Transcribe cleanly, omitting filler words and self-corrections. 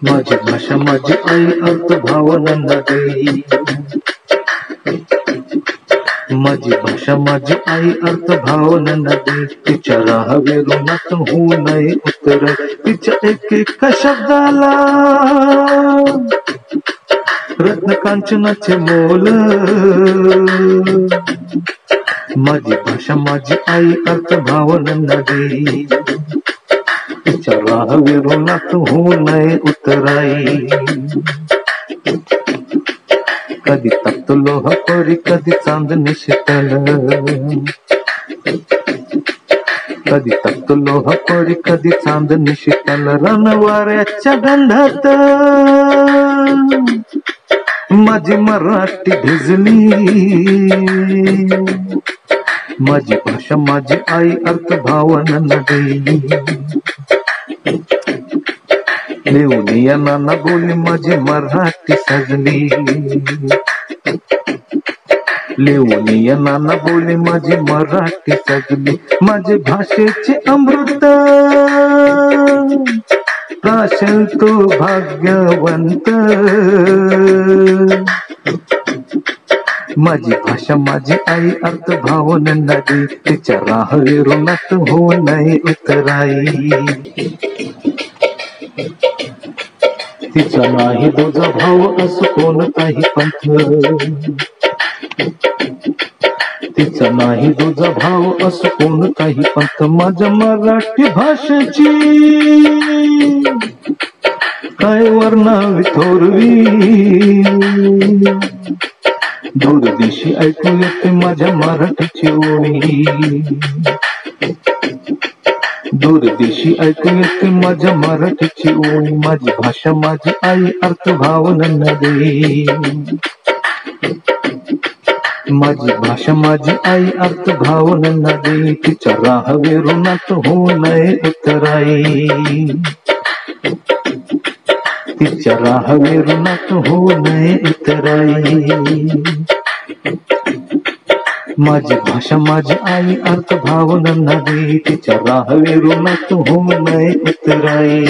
माझी भाषा माझी आई अर्थ भावना देई। माझी भाषा माझी आई अर्थ भावना देई। तिच्या राहावेरूनात होऊ नये उतर, तिच्या एक एक शब्दाला रत्न कांचनाचे मोल। माझी भाषा माझी आई अर्थ भावना देई। तिच्या राहावेरूनात होऊ नये उतराई। कधी तप्त लोह परी कधी चांदणी शीतल, कधी तप्त लोह परी कधी चांदणी शीतल। रणवाऱ्याच्या गंधात माझी मराठी भिजली। माझी भाषा माझी आई अर्थ भावना देई। लेवनिया नाना बोली माझी मराठी सजली। लेवनिया नाना बोली माझी मराठी सजली। माझे भाषेचे अमृत प्राशन तो भाग्यवंत। माझी भाषा माझी आई अर्थ भावना देई। तिच्या राहावेरूनात होऊ नये उतराई। तिचा नाही तुझा भाव असो कोणताही पंथ, तिचा नाही तुझा भाव असो कोणताही पंथ। माझ्या मराठी भाषेची काय वर्णावी थोरवी। दूरदेशी ऐकू येते माझ्या मराठीची ओळी। दूरदेशी ऐकू येते माझ्या मराठीची ओळी। माझी भाषा माझी आई अर्थ भावना देई। माझी भाषा माझी आई अर्थ भावना देई। तिच्या राहावेरूनात होऊ नये उतराई। तिच्या राहावेरूनात होऊ नये उतराई। माझी भाषा माझी आई अर्थ भावना देई। तिच्या राहावेरूनात होऊ नये उतराई।